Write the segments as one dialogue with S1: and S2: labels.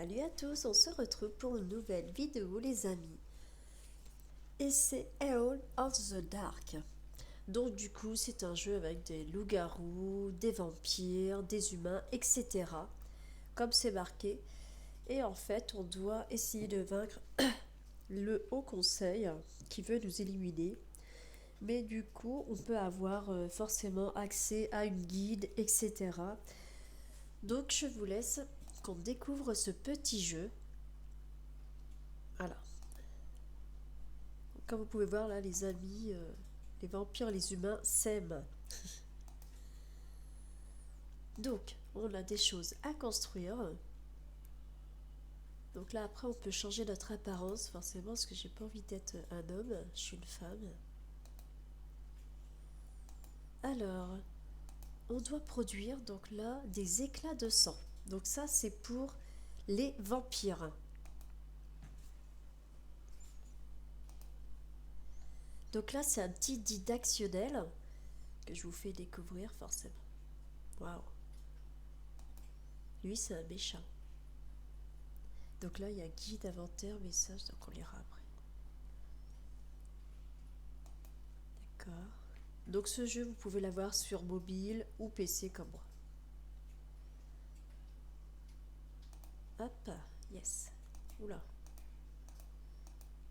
S1: Salut à tous, on se retrouve pour une nouvelle vidéo les amis. Et c'est Eon of the Dark. Donc du coup c'est un jeu avec des loups-garous, des vampires, des humains, etc. Comme c'est marqué. Et en fait on doit essayer de vaincre le Haut Conseil qui veut nous éliminer. Mais du coup on peut avoir forcément accès à une guide, etc. Donc je vous laisse qu'on découvre ce petit jeu. Voilà. Comme vous pouvez voir là, les amis, les vampires, les humains s'aiment. Donc, on a des choses à construire. Donc là, après, on peut changer notre apparence, forcément, parce que j'ai pas envie d'être un homme, je suis une femme. Alors, on doit produire, donc là, des éclats de sang. Donc ça, c'est pour les vampires. Donc là, c'est un petit didactionnel que je vous fais découvrir, forcément. Waouh. Lui, c'est un méchant. Donc là, il y a guide, inventaire, message, donc on lira après. D'accord. Donc ce jeu, vous pouvez l'avoir sur mobile ou PC comme moi. Hop, yes. Oula.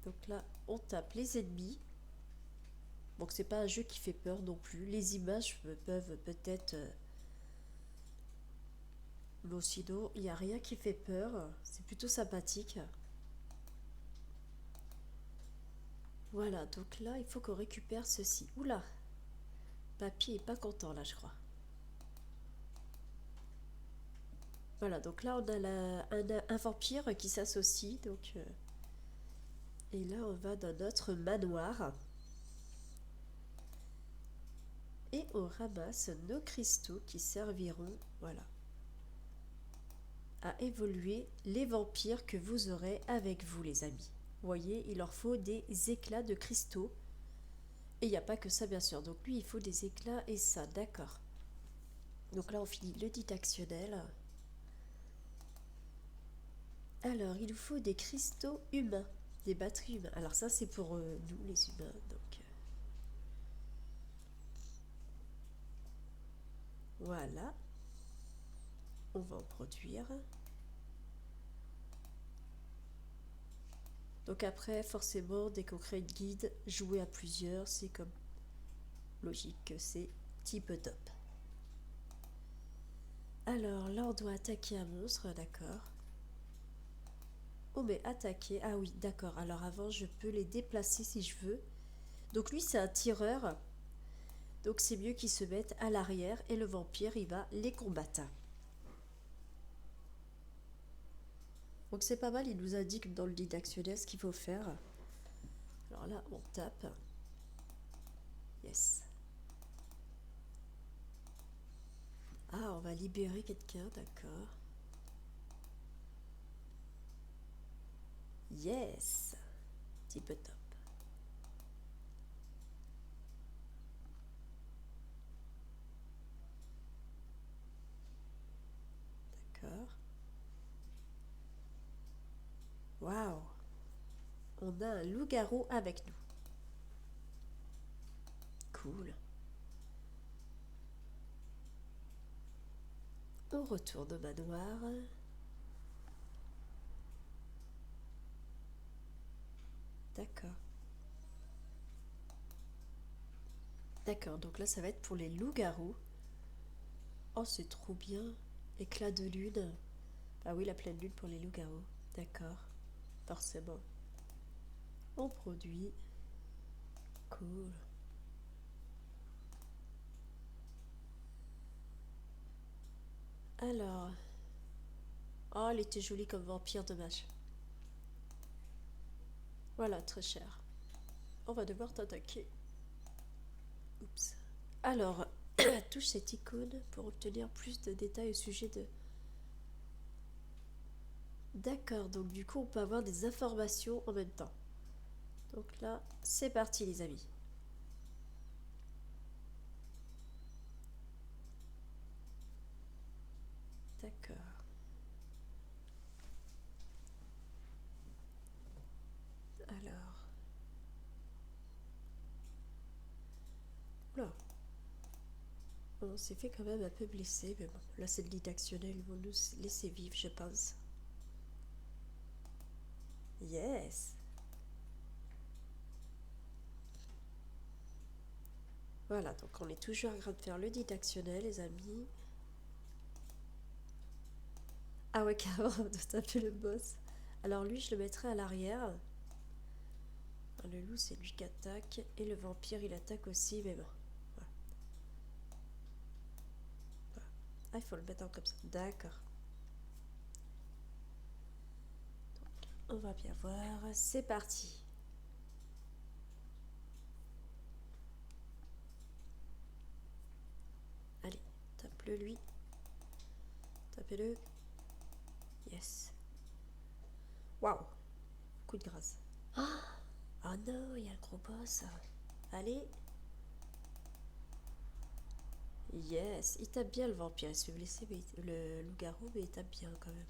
S1: Donc là, on tape les ennemis. Donc c'est pas un jeu qui fait peur non plus. Les images peuvent peut-être... mais sinon, il n'y a rien qui fait peur. C'est plutôt sympathique. Voilà, donc là, il faut qu'on récupère ceci. Oula. Papy est pas content là, je crois. Voilà, donc là, on a un vampire qui s'associe. Donc, et là, on va dans notre manoir. Et on ramasse nos cristaux qui serviront, voilà, à évoluer les vampires que vous aurez avec vous les amis. Vous voyez, il leur faut des éclats de cristaux. Et il n'y a pas que ça bien sûr. Donc lui, il faut des éclats et ça, d'accord. Donc là, on finit le didactionnel. Alors, il nous faut des cristaux humains, des batteries humaines. Alors ça, c'est pour nous les humains. Donc voilà, on va en produire. Donc après, forcément, dès qu'on crée une guide, jouer à plusieurs, c'est comme logique que c'est type top. Alors là, on doit attaquer un monstre, d'accord. Oh, mais attaquer, ah oui, d'accord. Alors avant, je peux les déplacer si je veux. Donc lui, c'est un tireur. Donc c'est mieux qu'il se mette à l'arrière et le vampire, il va les combattre. Donc c'est pas mal, il nous indique dans le didactionnel ce qu'il faut faire. Alors là, on tape. Yes. Ah, on va libérer quelqu'un, d'accord. Yes. Type top. D'accord. Waouh. On a un loup-garou avec nous. Cool. On retourne au manoir. D'accord. D'accord, donc là ça va être pour les loups-garous. Oh, c'est trop bien. Éclat de lune. Ah oui, la pleine lune pour les loups-garous. D'accord. Forcément. On produit. Cool. Alors. Oh, elle était jolie comme vampire, dommage. Voilà, très cher. On va devoir t'attaquer. Oups. Alors, touche cette icône pour obtenir plus de détails au sujet de... D'accord, donc du coup on peut avoir des informations en même temps. Donc là, c'est parti les amis. D'accord. On s'est fait quand même un peu blesser, mais bon, là c'est de l'idactionnel, ils vont nous laisser vivre, je pense. Yes! Voilà, donc on est toujours en train de faire le didactionnel, les amis. Ah ouais, carrément, on doit taper le boss. Alors lui, je le mettrai à l'arrière. Le loup, c'est lui qui attaque. Et le vampire, il attaque aussi, mais bon. Voilà. Voilà. Ah, il faut le mettre en comme ça. D'accord. On va bien voir. C'est parti. Allez, tape-le lui. Tapez-le. Yes. Waouh. Coup de grâce. Oh non, il y a le gros boss. Allez. Yes. Il tape bien le vampire. Il se fait blesser, mais le loup-garou, mais il tape bien quand même.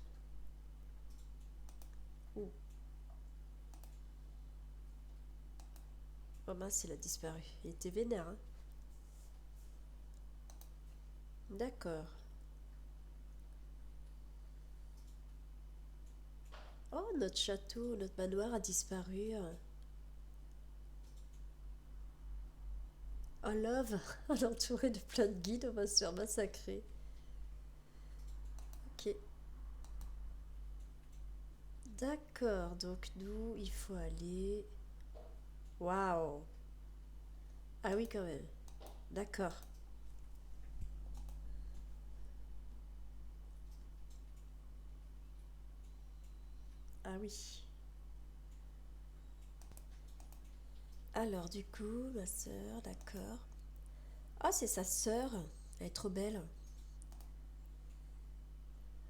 S1: Ouh. Oh mince, il a disparu. Il était vénère, hein. D'accord. Oh, notre château, notre manoir a disparu. Oh, love, on est entouré de plein de guides, on va se faire massacrer. Ok. D'accord, donc nous, il faut aller... Waouh. Ah oui, quand même. D'accord. Ah oui. Alors, du coup, ma sœur, d'accord. Ah, c'est sa sœur. Elle est trop belle.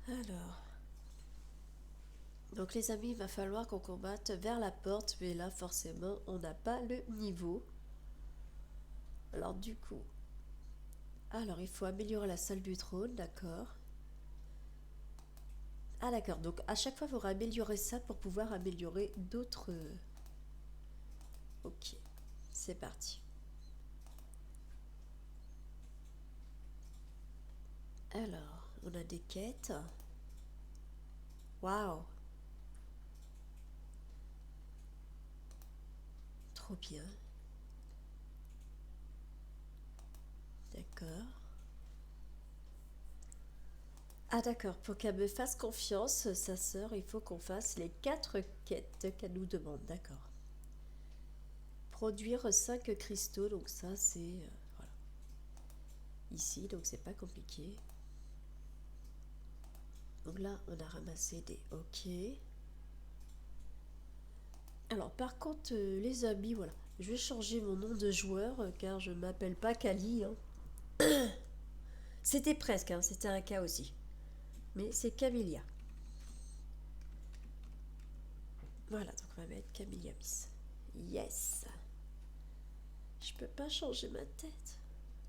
S1: Alors... Donc les amis, il va falloir qu'on combatte vers la porte, mais là forcément on n'a pas le niveau. Alors du coup, alors il faut améliorer la salle du trône, d'accord. Ah d'accord, donc à chaque fois il faudra améliorer ça pour pouvoir améliorer d'autres... Ok, c'est parti. Alors, on a des quêtes. Waouh, trop bien. D'accord. Ah d'accord, pour qu'elle me fasse confiance, sa sœur, il faut qu'on fasse les 4 quêtes qu'elle nous demande, d'accord. Produire 5 cristaux, donc ça c'est... voilà. Ici, donc c'est pas compliqué. Donc là, on a ramassé des ok. Alors par contre, les amis, voilà. Je vais changer mon nom de joueur car je ne m'appelle pas Kali, hein. C'était presque, hein, c'était un cas aussi. Mais c'est Camélia. Voilà, donc on va mettre Camélia Miss. Yes. Je peux pas changer ma tête.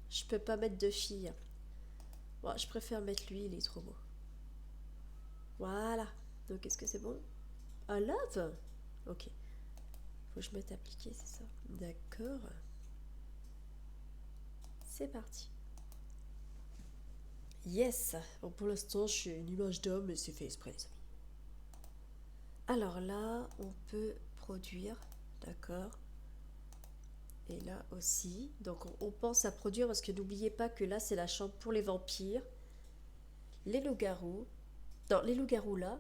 S1: Je peux pas mettre de fille. Bon, je préfère mettre lui, il est trop beau. Voilà. Donc est-ce que c'est bon? Ah, love. Ok. Faut que je mette appliquer, c'est ça. D'accord. C'est parti. Yes. Bon, pour l'instant, je suis une image d'homme, mais c'est fait exprès, les amis. Alors là, on peut produire. D'accord. Et là aussi. Donc on pense à produire parce que n'oubliez pas que là, c'est la chambre pour les vampires, les loups-garous. Non, les loups-garous là,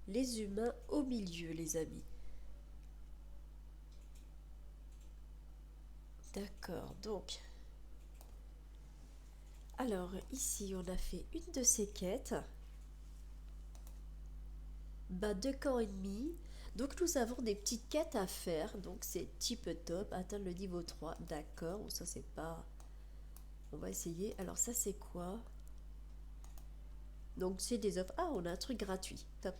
S1: les humains au milieu, les amis. D'accord, donc. Alors ici, on a fait une de ces quêtes. Bah, 2 camps ennemis. Donc nous avons des petites quêtes à faire. Donc c'est type top, atteindre le niveau 3. D'accord, bon, ça c'est pas... On va essayer. Alors ça c'est quoi? Donc c'est des offres. Ah, on a un truc gratuit. Top.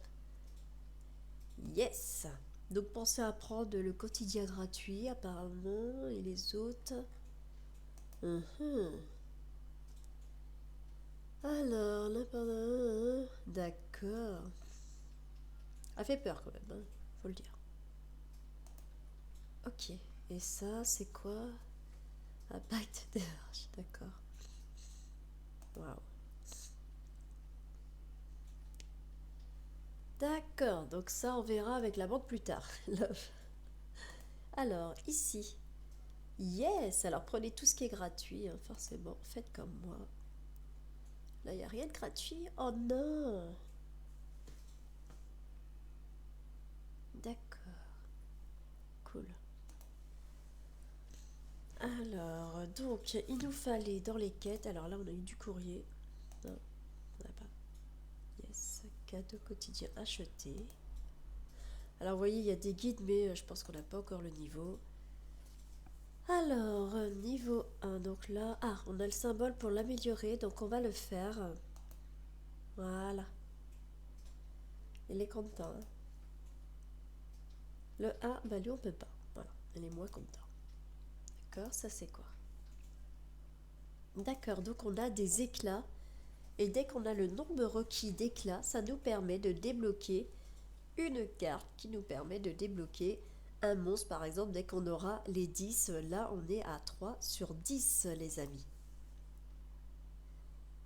S1: Yes. Donc pensez à prendre le quotidien gratuit apparemment. Et les autres. Mhm. Alors, là, pardon. D'accord. Ça fait peur quand même, hein, faut le dire. Ok. Et ça, c'est quoi? Un pacte des arches, d'accord. Waouh. D'accord, donc ça on verra avec la banque plus tard. Love. Alors, ici. Yes, alors prenez tout ce qui est gratuit, hein, forcément. Faites comme moi. Là, il n'y a rien de gratuit. Oh non. D'accord, cool. Alors, donc, il nous fallait dans les quêtes. Alors là, on a eu du courrier. Non, on n'a pas. Yes, cadeau quotidien acheté. Alors, vous voyez, il y a des guides, mais je pense qu'on n'a pas encore le niveau. Alors, niveau 1, donc là, ah, on a le symbole pour l'améliorer, donc on va le faire. Voilà. Il est content, hein. Le A, bah lui on peut pas. Voilà, il est moins content. D'accord, ça c'est quoi? D'accord, donc on a des éclats. Et dès qu'on a le nombre requis d'éclats, ça nous permet de débloquer une carte qui nous permet de débloquer un monstre, par exemple, dès qu'on aura les 10. Là, on est à 3 sur 10, les amis.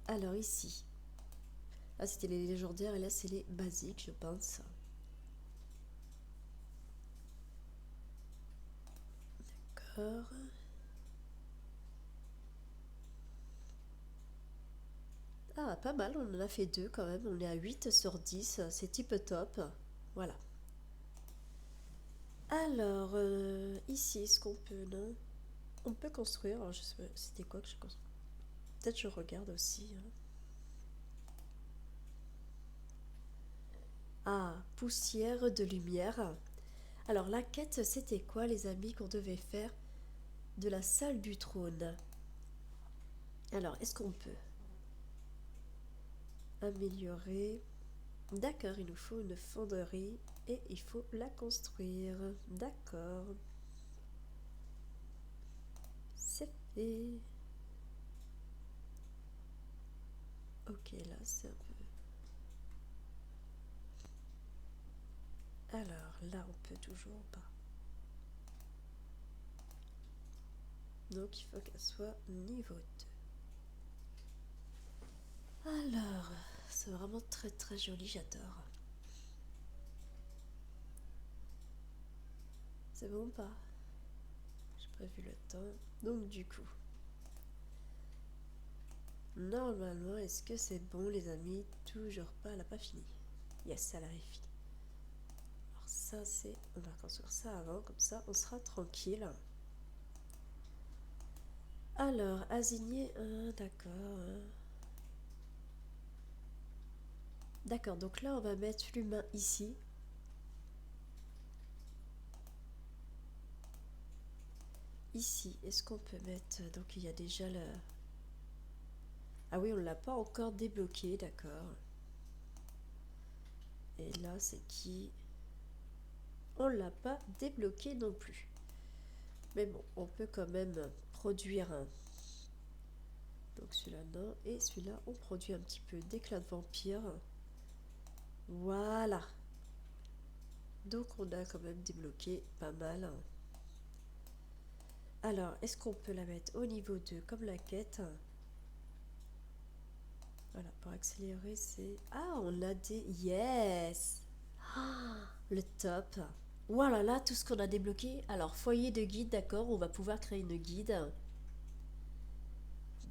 S1: Alors ici, là c'était les légendaires et là c'est les basiques, je pense. D'accord. Ah, pas mal, on en a fait deux quand même. On est à 8 sur 10, c'est type top. Voilà. Alors, ici, est-ce qu'on peut, non? On peut construire. Alors, je sais pas, c'était quoi que je construis? Peut-être je regarde aussi, hein. Ah, poussière de lumière. Alors, la quête, c'était quoi, les amis, qu'on devait faire de la salle du trône? Alors, est-ce qu'on peut améliorer? D'accord, il nous faut une fonderie et il faut la construire. D'accord. C'est fait. Ok, là, c'est un peu... Alors, là, on peut toujours pas. Donc, il faut qu'elle soit niveau 2. Alors, c'est vraiment très très joli, j'adore. C'est bon ou pas? J'ai prévu le temps. Donc, du coup, normalement, est-ce que c'est bon, les amis? Toujours pas, elle n'a pas fini. Yes, elle avait fini. Alors, ça, c'est... On va construire ça avant, comme ça, on sera tranquille. Alors, assigner un, d'accord. D'accord, donc là, on va mettre l'humain ici. Ici, est-ce qu'on peut mettre... Donc, il y a déjà le... Ah oui, on ne l'a pas encore débloqué, d'accord. Et là, c'est qui? On ne l'a pas débloqué non plus. Mais bon, on peut quand même produire un. Donc celui-là, non. Et celui-là, on produit un petit peu d'éclat de vampire. Voilà. Donc on a quand même débloqué pas mal. Alors, est-ce qu'on peut la mettre au niveau 2 comme la quête? Voilà, pour accélérer, c'est... Ah, on a des... Yes! Ah, le top! Voilà, là, tout ce qu'on a débloqué. Alors, foyer de guide, d'accord, on va pouvoir créer une guide.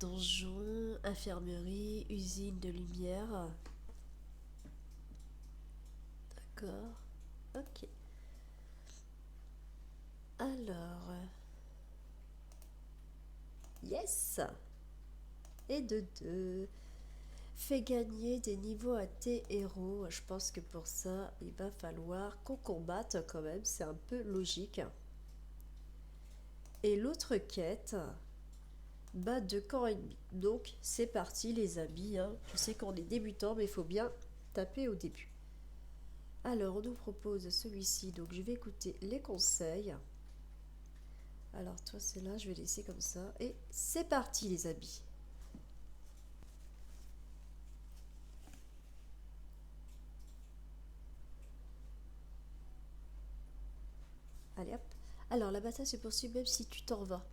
S1: Donjon, infirmerie, usine de lumière. D'accord. Ok. Alors, yes! Et de 2. Fais gagner des niveaux à tes héros. Je pense que pour ça, il va falloir qu'on combatte quand même. C'est un peu logique. Et l'autre quête, bat de camp ennemi. Donc, c'est parti, les amis, hein. Je sais qu'on est débutant, mais il faut bien taper au début. Alors, on nous propose celui-ci. Donc, je vais écouter les conseils. Alors, toi, c'est là, je vais laisser comme ça. Et c'est parti, les amis. Allez hop. Alors la bataille se poursuit même si tu t'en vas.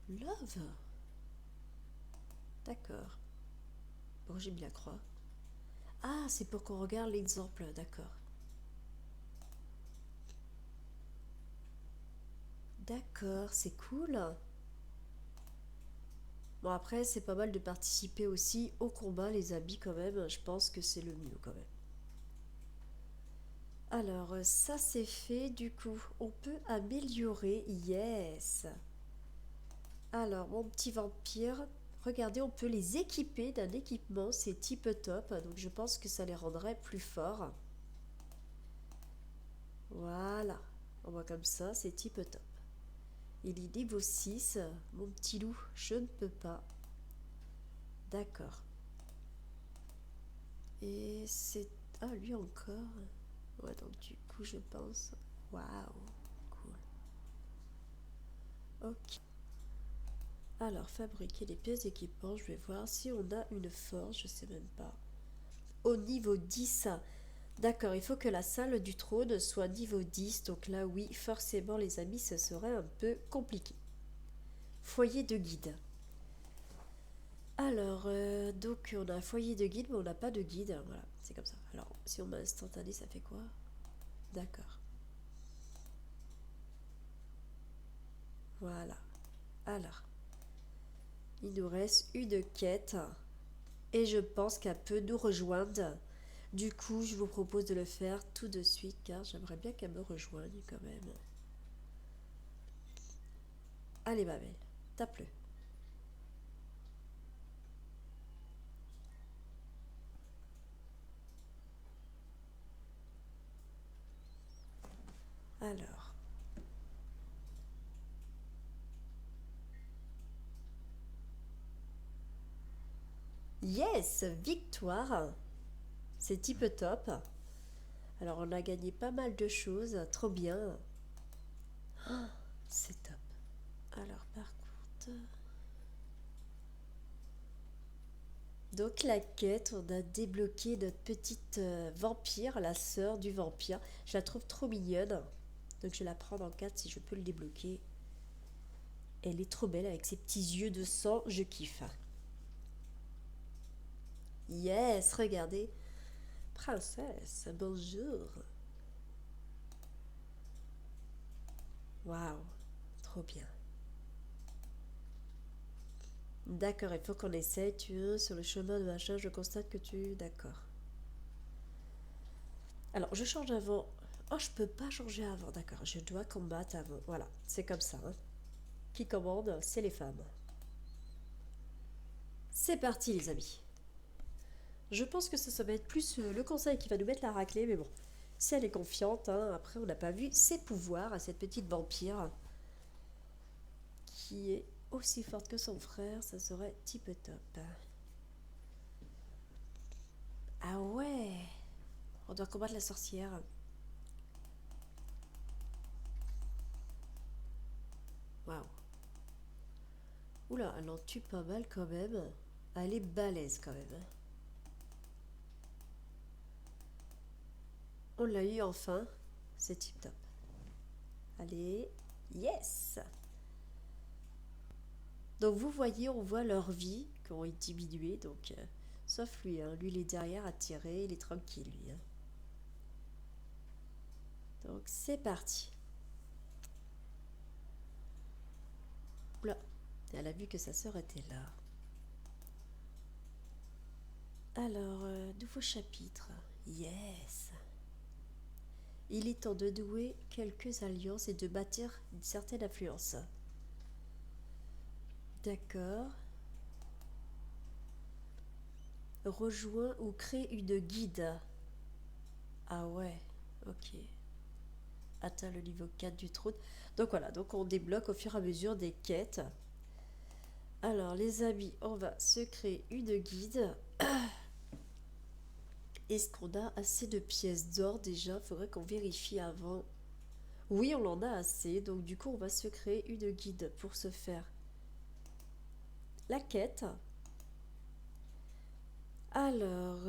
S1: Love. D'accord. Bon, j'ai mis la croix. Ah, c'est pour qu'on regarde l'exemple, d'accord. D'accord, c'est cool. Bon, après, c'est pas mal de participer aussi au combat, les amis, quand même. Je pense que c'est le mieux, quand même. Alors, ça c'est fait, du coup. On peut améliorer. Yes. Alors, mon petit vampire, regardez, on peut les équiper d'un équipement. C'est type top. Donc, je pense que ça les rendrait plus forts. Voilà. On voit comme ça, c'est type top. Il est niveau 6. Mon petit loup, je ne peux pas. D'accord. Et c'est... Ah, lui encore. Ouais, donc du coup, je pense... Waouh. Cool. Ok. Alors, fabriquer les pièces d'équipement. Je vais voir si on a une forge. Je sais même pas. Au niveau 10. D'accord, il faut que la salle du trône soit niveau 10. Donc là, oui, forcément, les amis, ce serait un peu compliqué. Foyer de guide. Alors, donc on a un foyer de guide, mais on n'a pas de guide. Voilà, c'est comme ça. Alors, si on met instantané, ça fait quoi? D'accord. Voilà. Alors, il nous reste une quête. Et je pense qu'elle peut nous rejoindre. Du coup, je vous propose de le faire tout de suite, car j'aimerais bien qu'elle me rejoigne quand même. Allez, ma belle, tape-le. Alors. Yes, victoire. C'est type top. Alors, on a gagné pas mal de choses. Trop bien. Oh, c'est top. Alors, par contre... Donc, la quête, on a débloqué notre petite vampire, la sœur du vampire. Je la trouve trop mignonne. Donc, je vais la prendre en 4 si je peux le débloquer. Elle est trop belle avec ses petits yeux de sang. Je kiffe. Yes, regardez. Princesse, bonjour. Waouh, trop bien. D'accord, il faut qu'on essaye. Tu es sur le chemin de machin. Je constate que tu... D'accord. Alors, je change avant. Oh, je peux pas changer avant. D'accord, je dois combattre avant. Voilà, c'est comme ça. Hein. Qui commande, c'est les femmes. C'est parti, les amis. Je pense que ça va être plus le conseil qui va nous mettre la raclée, mais bon. Si elle est confiante, hein, après on n'a pas vu ses pouvoirs à cette petite vampire qui est aussi forte que son frère, ça serait type top. Ah ouais, on doit combattre la sorcière. Waouh. Oula, elle en tue pas mal quand même. Elle est balèze quand même. Hein. On l'a eu enfin. C'est tip top. Allez, yes. Donc vous voyez, on voit leur vie qui ont été diminuées. Donc, sauf lui, hein. Lui il est derrière à tirer, il est tranquille lui. Hein. Donc c'est parti. Oula, elle a vu que sa sœur était là. Alors, nouveau chapitre. Yes. Il est temps de nouer quelques alliances et de bâtir une certaine influence. D'accord. Rejoins ou crée une guide. Ah ouais, ok. Atteint le niveau 4 du trône. Donc voilà, donc on débloque au fur et à mesure des quêtes. Alors les amis, on va se créer une guide. Est-ce qu'on a assez de pièces d'or déjà? Faudrait qu'on vérifie avant. Oui, on en a assez, donc du coup on va se créer une guide pour se faire la quête. Alors,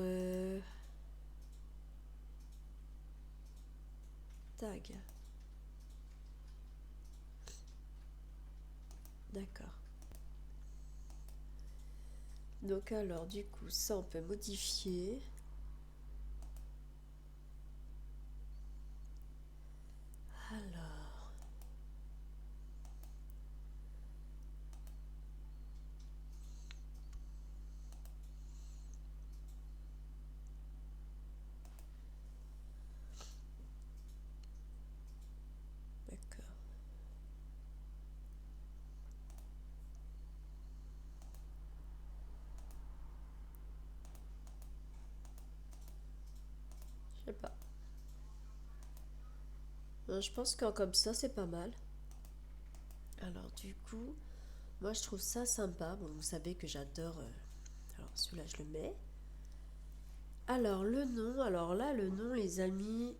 S1: tag. D'accord. Donc alors, du coup, ça on peut modifier. Alors, d'accord. Je sais pas. Je pense que comme ça, c'est pas mal. Alors, du coup, moi je trouve ça sympa. Bon, vous savez que j'adore. Alors, celui-là, je le mets. Alors, le nom. Alors là, le nom, les amis.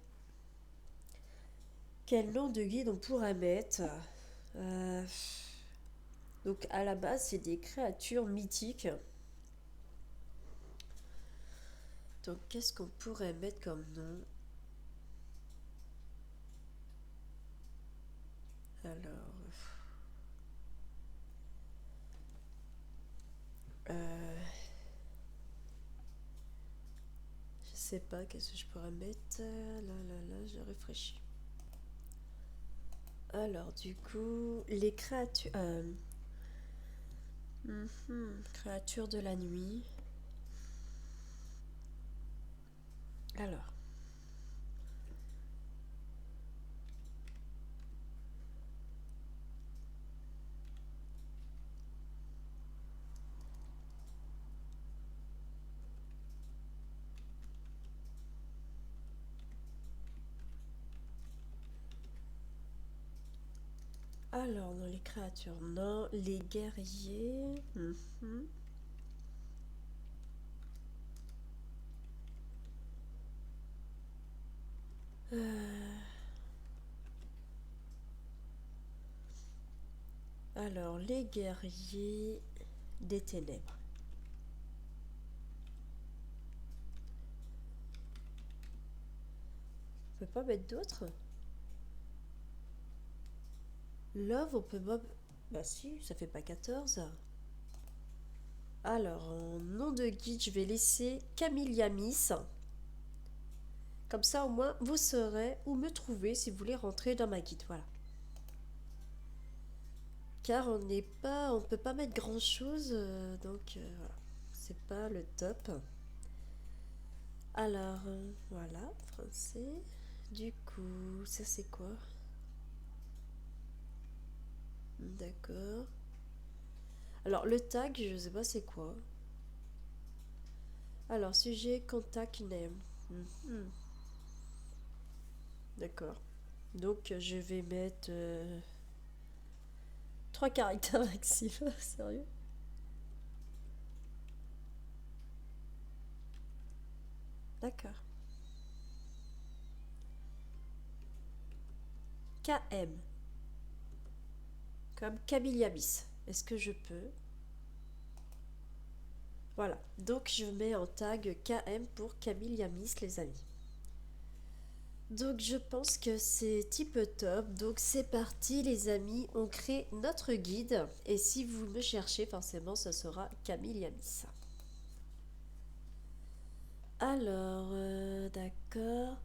S1: Quel nom de guide on pourrait mettre? Euh, Donc, à la base, c'est des créatures mythiques. Donc, qu'est-ce qu'on pourrait mettre comme nom? Alors, euh, je sais pas, qu'est-ce que je pourrais mettre? Là, là, là, je réfléchis. Alors, du coup, les créatures. Créatures de la nuit. Alors, dans les créatures, non. Les guerriers. Euh, alors, les guerriers des ténèbres. On peut pas mettre d'autres? Love, on peut pas. Bah si, ça fait pas 14. Alors, en nom de guide, je vais laisser Camilla Miss. Comme ça, au moins, vous saurez où me trouver si vous voulez rentrer dans ma guide. Voilà. Car on peut pas mettre grand chose, donc voilà. C'est pas le top. Alors, voilà, français. Du coup, ça c'est quoi? D'accord. Alors, le tag, je sais pas c'est quoi. Alors, sujet, contact name. Mhm. D'accord. Donc, je vais mettre 3 caractères maximum, sérieux? D'accord. KM, comme Camiliabis. Est-ce que je peux? Voilà. Donc, je mets en tag KM pour Camiliamis, les amis. Donc je pense que c'est type top. Donc c'est parti les amis, on crée notre guide. Et si vous me cherchez, forcément ce sera Camille Yamis. Alors, d'accord.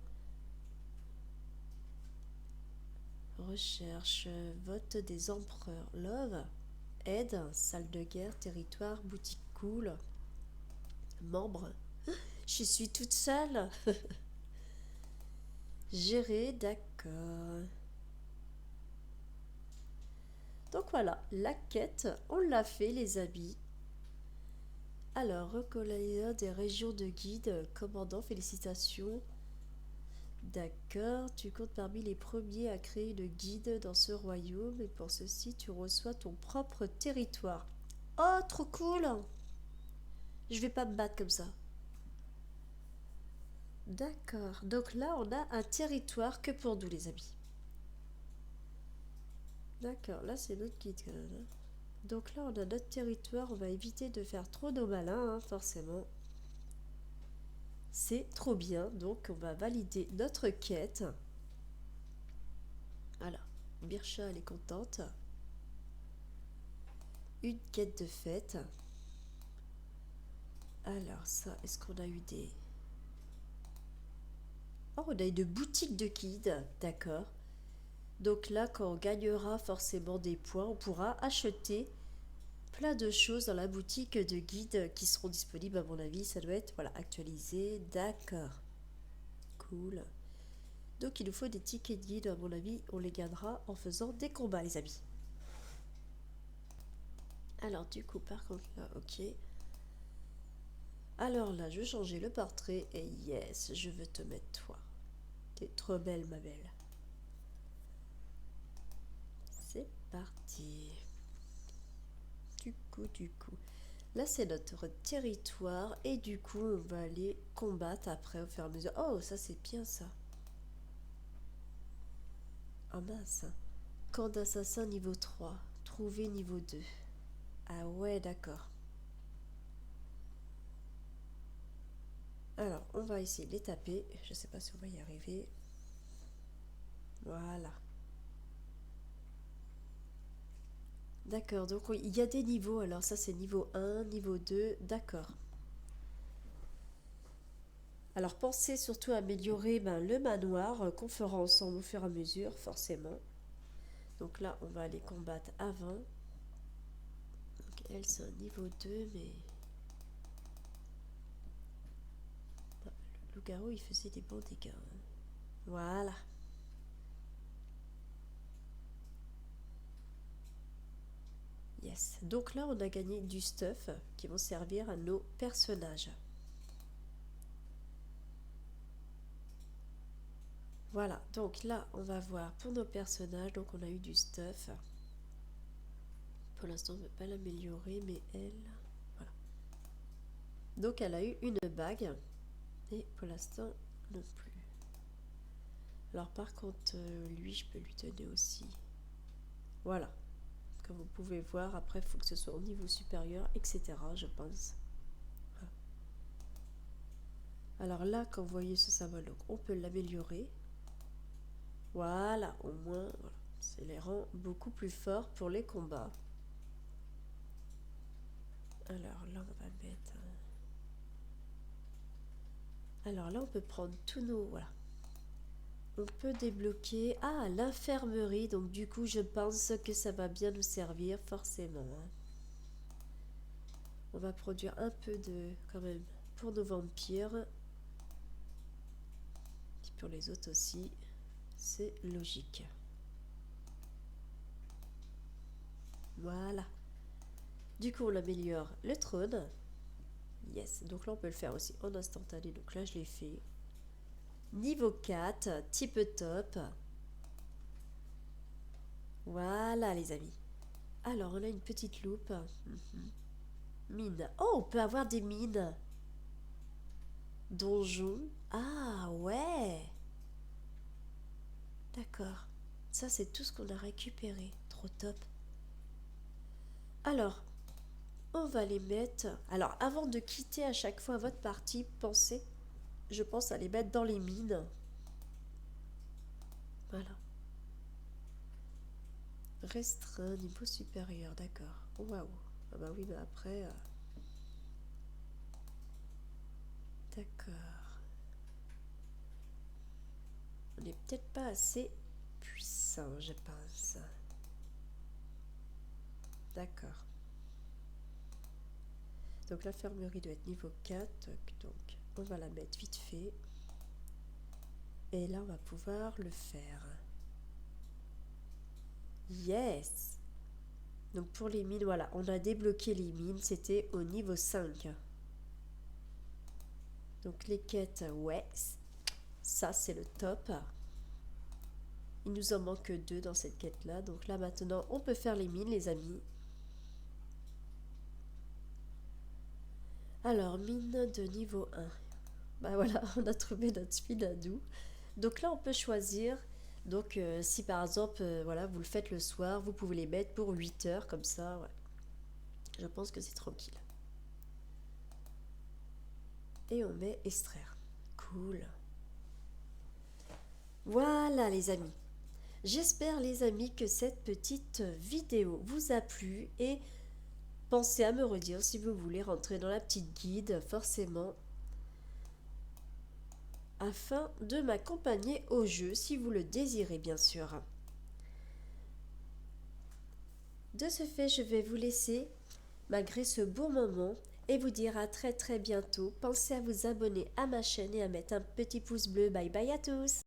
S1: Recherche, vote des empereurs. Love, aide, salle de guerre, territoire, boutique cool, membre. Je suis toute seule. Gérer, d'accord. Donc voilà, la quête, on l'a fait les amis. Alors, recollecteur des régions de guide, commandant, félicitations. D'accord, tu comptes parmi les premiers à créer une guide dans ce royaume et pour ceci tu reçois ton propre territoire. Oh, trop cool! Je vais pas me battre comme ça. D'accord, donc là on a un territoire que pour nous les amis. D'accord, là c'est notre guide quand même, hein. Donc là on a notre territoire, on va éviter de faire trop nos malins, hein, forcément. C'est trop bien, donc on va valider notre quête. Voilà, Birsha elle est contente. Une quête de fête. Alors ça, est-ce qu'on a eu des... Oh, on a une boutique de guides, d'accord. Donc là, quand on gagnera forcément des points, on pourra acheter plein de choses dans la boutique de guides qui seront disponibles à mon avis. Ça doit être voilà, actualisé, d'accord. Cool. Donc il nous faut des tickets de guide, à mon avis, on les gagnera en faisant des combats les amis. Alors du coup, par contre là, ok. Alors là, je vais changer le portrait et yes, je veux te mettre toi. T'es trop belle ma belle. C'est parti. Du coup. Là, c'est notre territoire et du coup, on va aller combattre après au fur et à mesure. Oh, ça c'est bien ça. Ah mince. Camp d'assassin niveau 3. Trouver niveau 2. Ah ouais, d'accord. Alors, on va essayer de les taper. Je sais pas si on va y arriver. Voilà. D'accord, donc il y a des niveaux. Alors ça, c'est niveau 1, niveau 2. D'accord. Alors pensez surtout à améliorer le manoir qu'on fera ensemble au fur et à mesure, forcément. Donc là, on va aller combattre avant. Donc elle, c'est un niveau 2, mais... Le loup-garou, il faisait des bons dégâts. Hein. Voilà. Yes. Donc là, on a gagné du stuff qui vont servir à nos personnages. Voilà. Donc là, on va voir pour nos personnages. Donc on a eu du stuff. Pour l'instant, on ne peut pas l'améliorer, mais elle... Voilà. Donc elle a eu une bague. Et pour l'instant, non plus. Alors par contre, lui, je peux lui donner aussi. Voilà. Comme vous pouvez voir, après, il faut que ce soit au niveau supérieur, etc., je pense. Voilà. Alors là, quand vous voyez ce symbole, donc, on peut l'améliorer. Voilà, au moins, voilà. Ça les rend beaucoup plus forts pour les combats. Alors là, on va mettre... Alors là, on peut prendre tous nos... Voilà. On peut débloquer... Ah, l'infirmerie. Donc du coup, je pense que ça va bien nous servir, forcément. Hein. On va produire un peu de... Quand même, pour nos vampires. Et pour les autres aussi. C'est logique. Voilà. Du coup, on améliore le trône. Yes. Donc là, on peut le faire aussi en instantané. Donc là, je l'ai fait. Niveau 4, type top. Voilà, les amis. Alors, on a une petite loupe. Mine. Oh, on peut avoir des mines. Donjon. Ah, ouais. D'accord. Ça, c'est tout ce qu'on a récupéré. Trop top. Alors, on va les mettre... Alors, avant de quitter à chaque fois votre partie, pensez, je pense à les mettre dans les mines. Voilà. Restreint, niveau supérieur, d'accord. Waouh. Ah bah oui, mais après... D'accord. On n'est peut-être pas assez puissant, je pense. D'accord. Donc l'infirmerie doit être niveau 4. Donc on va la mettre vite fait. Et là, on va pouvoir le faire. Yes! Donc pour les mines, voilà, on a débloqué les mines. C'était au niveau 5. Donc les quêtes, ouais. Ça, c'est le top. Il nous en manque 2 dans cette quête-là. Donc là, maintenant, on peut faire les mines, les amis. Alors, mine de niveau 1. Bah voilà, on a trouvé notre spinadou. Donc là, on peut choisir. Donc, si par exemple, voilà, vous le faites le soir, vous pouvez les mettre pour 8 heures, comme ça, ouais. Je pense que c'est tranquille. Et on met extraire. Cool. Voilà, les amis. J'espère, les amis, que cette petite vidéo vous a plu et Pensez à me redire si vous voulez rentrer dans la petite guide, forcément, afin de m'accompagner au jeu si vous le désirez bien sûr. De ce fait, je vais vous laisser malgré ce beau moment et vous dire à très très bientôt. Pensez à vous abonner à ma chaîne et à mettre un petit pouce bleu. Bye bye à tous.